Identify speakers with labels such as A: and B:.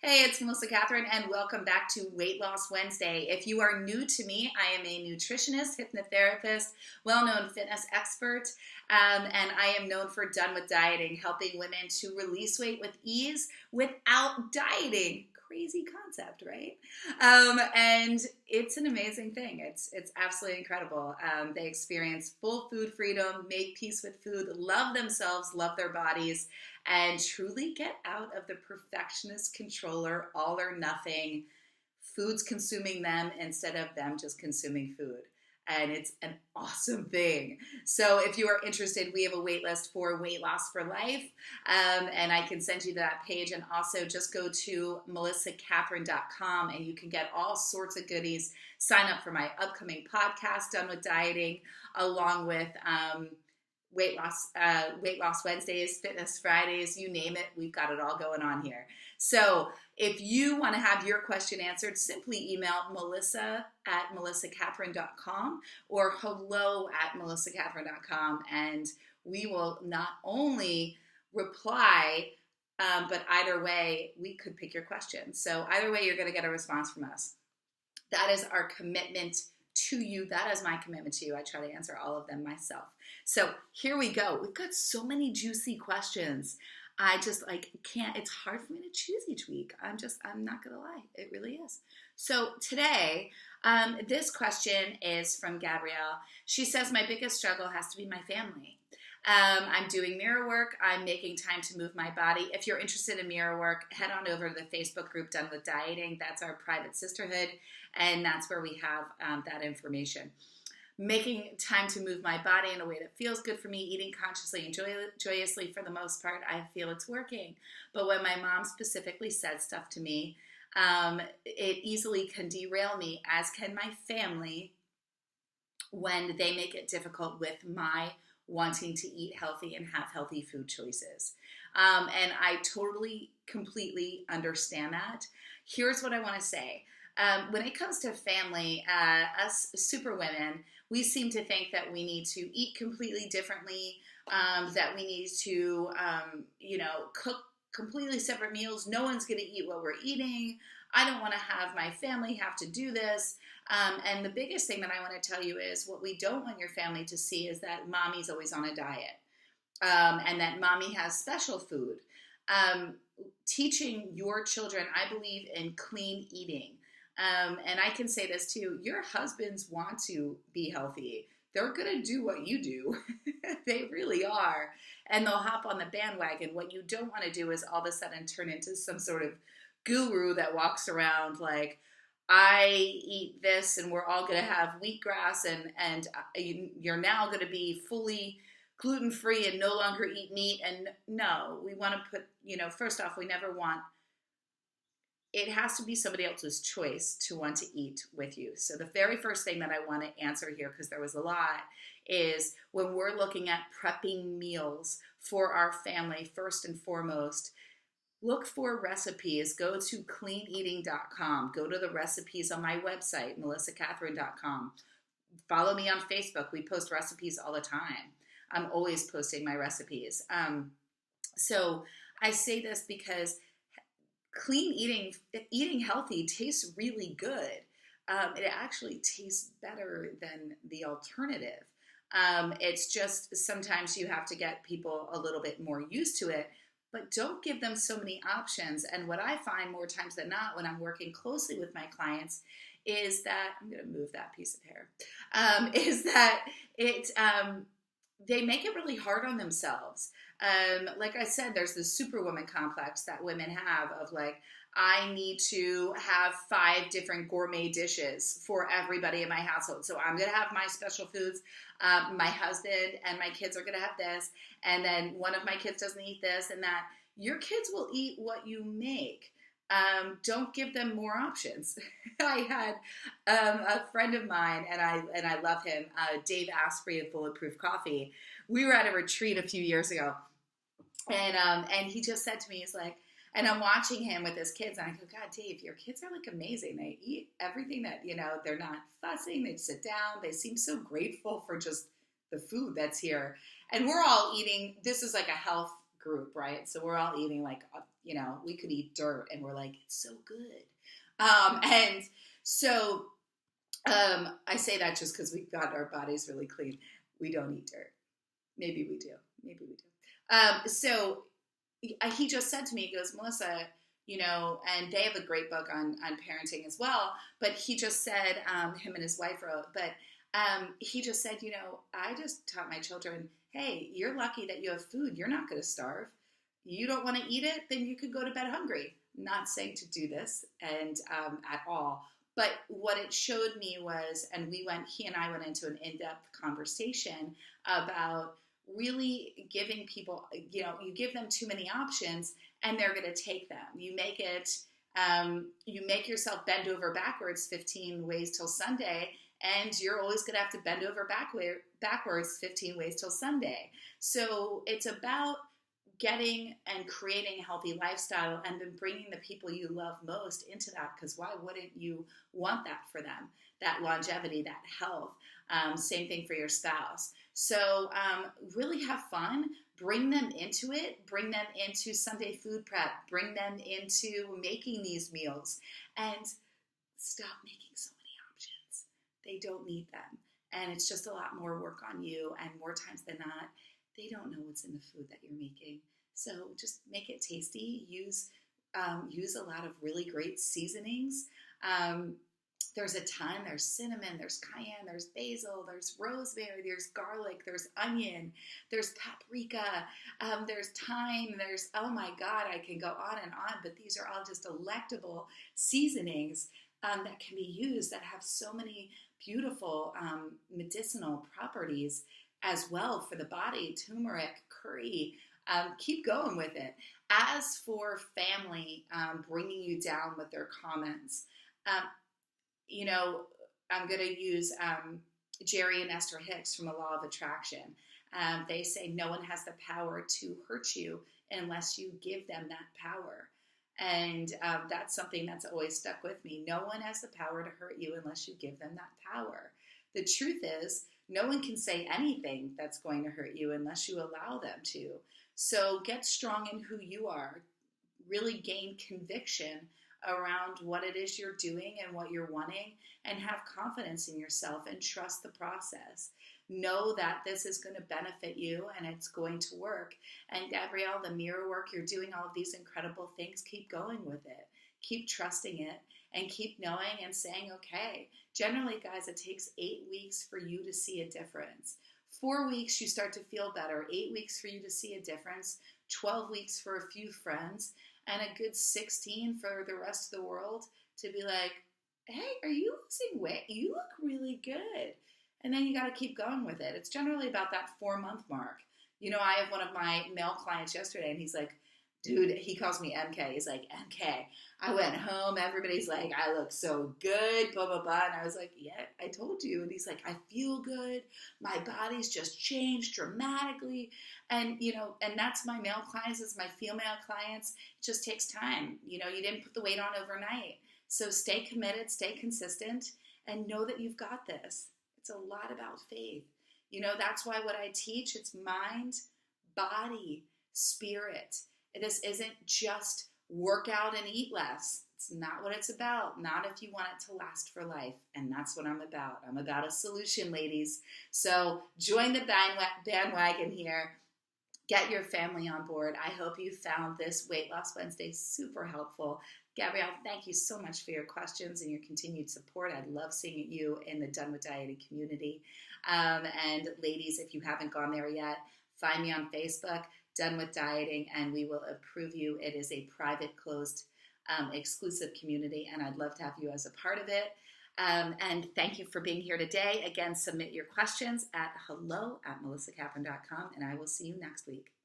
A: Hey, it's Melissa Kathryn, and welcome back to Weight Loss Wednesday. If you are new to me, I am a nutritionist, hypnotherapist, well-known fitness expert, and I am known for Done with Dieting, helping women to release weight with ease without dieting. Crazy concept, right? And it's an amazing thing. It's absolutely incredible. They experience full food freedom, make peace with food, love themselves, love their bodies, and truly get out of the perfectionist controller, all or nothing, foods consuming them instead of them just consuming food. And it's an awesome thing. So if you are interested, we have a wait list for Weight Loss for Life. And I can send you that page. And also just go to melissakathryn.com and you can get all sorts of goodies. Sign up for my upcoming podcast, Done with Dieting, along with Weight Loss Wednesdays, Fitness Fridays, you name it. We've got it all going on here. So if you want to have your question answered, simply email melissa@melissakathryn.com or hello@melissakathryn.com, and we will not only reply, but either way, we could pick your question. So either way, you're going to get a response from us. That is our commitment to you. That is my commitment to you. I try to answer all of them myself. So here we go. We've got so many juicy questions. I just can't, it's hard for me to choose each week. I'm not going to lie. It really is. So today, this question is from Gabrielle. She says, my biggest struggle has to be my family. I'm doing mirror work. I'm making time to move my body. If you're interested in mirror work, head on over to the Facebook group Done with Dieting. That's our private sisterhood, and that's where we have that information. Making time to move my body in a way that feels good for me, eating consciously and joyously for the most part, I feel it's working. But when my mom specifically said stuff to me, it easily can derail me, as can my family, when they make it difficult with my wanting to eat healthy and have healthy food choices. And I totally, completely understand that. Here's what I want to say. When it comes to family, us super women, we seem to think that we need to eat completely differently, that we need to, cook completely separate meals. No one's going to eat what we're eating. I don't want to have my family have to do this. And the biggest thing that I want to tell you is what we don't want your family to see is that mommy's always on a diet, and that mommy has special food. Teaching your children, I believe in clean eating. And I can say this too, your husbands want to be healthy. They're going to do what you do. They really are. And they'll hop on the bandwagon. What you don't want to do is all of a sudden turn into some sort of guru that walks around like, I eat this and we're all going to have wheatgrass and you're now going to be fully gluten-free and no longer eat meat. And no, we want to put, first off, we never want, it has to be somebody else's choice to want to eat with you. So the very first thing that I want to answer here, because there was a lot, is when we're looking at prepping meals for our family, first and foremost, look for recipes. Go to cleaneating.com. Go to the recipes on my website, melissakathryn.com. Follow me on Facebook. We post recipes all the time. I'm always posting my recipes. So I say this because clean eating healthy tastes really good. It actually tastes better than the alternative. It's just sometimes you have to get people a little bit more used to it, but don't give them so many options. And what I find more times than not when I'm working closely with my clients is that, I'm going to move that piece of hair, is that they make it really hard on themselves. Like I said, there's this superwoman complex that women have of like, I need to have 5 different gourmet dishes for everybody in my household. So I'm going to have my special foods. My husband and my kids are going to have this. And then one of my kids doesn't eat this and that. Your kids will eat what you make. Don't give them more options. I had a friend of mine, and I love him, Dave Asprey of Bulletproof Coffee. We were at a retreat a few years ago, and he just said to me, he's like, and I'm watching him with his kids, and I go, God, Dave, your kids are like amazing. They eat everything that, they're not fussing. They sit down. They seem so grateful for just the food that's here. And we're all eating, this is like a health group, right? So we're all eating like, we could eat dirt and we're like, it's so good. And so I say that just because we've got our bodies really clean. We don't eat dirt. Maybe we do. Maybe we do. So he just said to me, he goes, Melissa, and they have a great book on parenting as well, but he just said, him and his wife wrote, but he just said, I just taught my children, hey, you're lucky that you have food. You're not going to starve. You don't want to eat it, then you could go to bed hungry. Not saying to do this and at all. But what it showed me was, and he and I went into an in-depth conversation about really giving people, you give them too many options and they're going to take them. You make yourself bend over backwards 15 ways till Sunday, and you're always going to have to bend over backwards 15 ways till Sunday. So it's about getting and creating a healthy lifestyle and then bringing the people you love most into that, because why wouldn't you want that for them? That longevity, that health. Same thing for your spouse. So really have fun. Bring them into it. Bring them into Sunday food prep. Bring them into making these meals. And stop making so many options. They don't need them. And it's just a lot more work on you. And more times than not, they don't know what's in the food that you're making. So just make it tasty. Use a lot of really great seasonings. There's a ton. There's cinnamon, there's cayenne, there's basil, there's rosemary, there's garlic, there's onion, there's paprika, there's thyme, oh my God, I can go on and on, but these are all just delectable seasonings that can be used that have so many beautiful medicinal properties as well for the body. Turmeric, curry, keep going with it. As for family bringing you down with their comments, I'm going to use Jerry and Esther Hicks from The Law of Attraction. They say no one has the power to hurt you unless you give them that power. And that's something that's always stuck with me. No one has the power to hurt you unless you give them that power. The truth is, no one can say anything that's going to hurt you unless you allow them to. So get strong in who you are. Really gain conviction around what it is you're doing and what you're wanting, and have confidence in yourself and trust the process. Know that this is going to benefit you and it's going to work. And Gabrielle, the mirror work, you're doing all of these incredible things. Keep going with it. Keep trusting it and keep knowing and saying, okay. Generally, guys, it takes 8 weeks for you to see a difference. 4 weeks, you start to feel better. 8 weeks for you to see a difference. 12 weeks for a few friends. And a good 16 for the rest of the world to be like, hey, are you losing weight? You look really good. And then you got to keep going with it. It's generally about that 4-month mark. I have one of my male clients yesterday, and he's like, dude, he calls me MK. He's like, MK, I went home. Everybody's like, I look so good, blah, blah, blah. And I was like, yeah, I told you. And he's like, I feel good. My body's just changed dramatically. And, and that's my male clients, it's my female clients. It just takes time. You didn't put the weight on overnight. So stay committed, stay consistent, and know that you've got this. It's a lot about faith. That's why what I teach, it's mind, body, spirit. This isn't just work out and eat less. It's not what it's about. Not if you want it to last for life. And that's what I'm about. I'm about a solution, ladies. So join the bandwagon here. Get your family on board. I hope you found this Weight Loss Wednesday super helpful. Gabrielle, thank you so much for your questions and your continued support. I love seeing you in the Done with Dieting community. And ladies, if you haven't gone there yet, find me on Facebook, Done with Dieting, and we will approve you. It is a private, closed, exclusive community, and I'd love to have you as a part of it. And thank you for being here today. Again, submit your questions at hello@melissakathryn.com, and I will see you next week.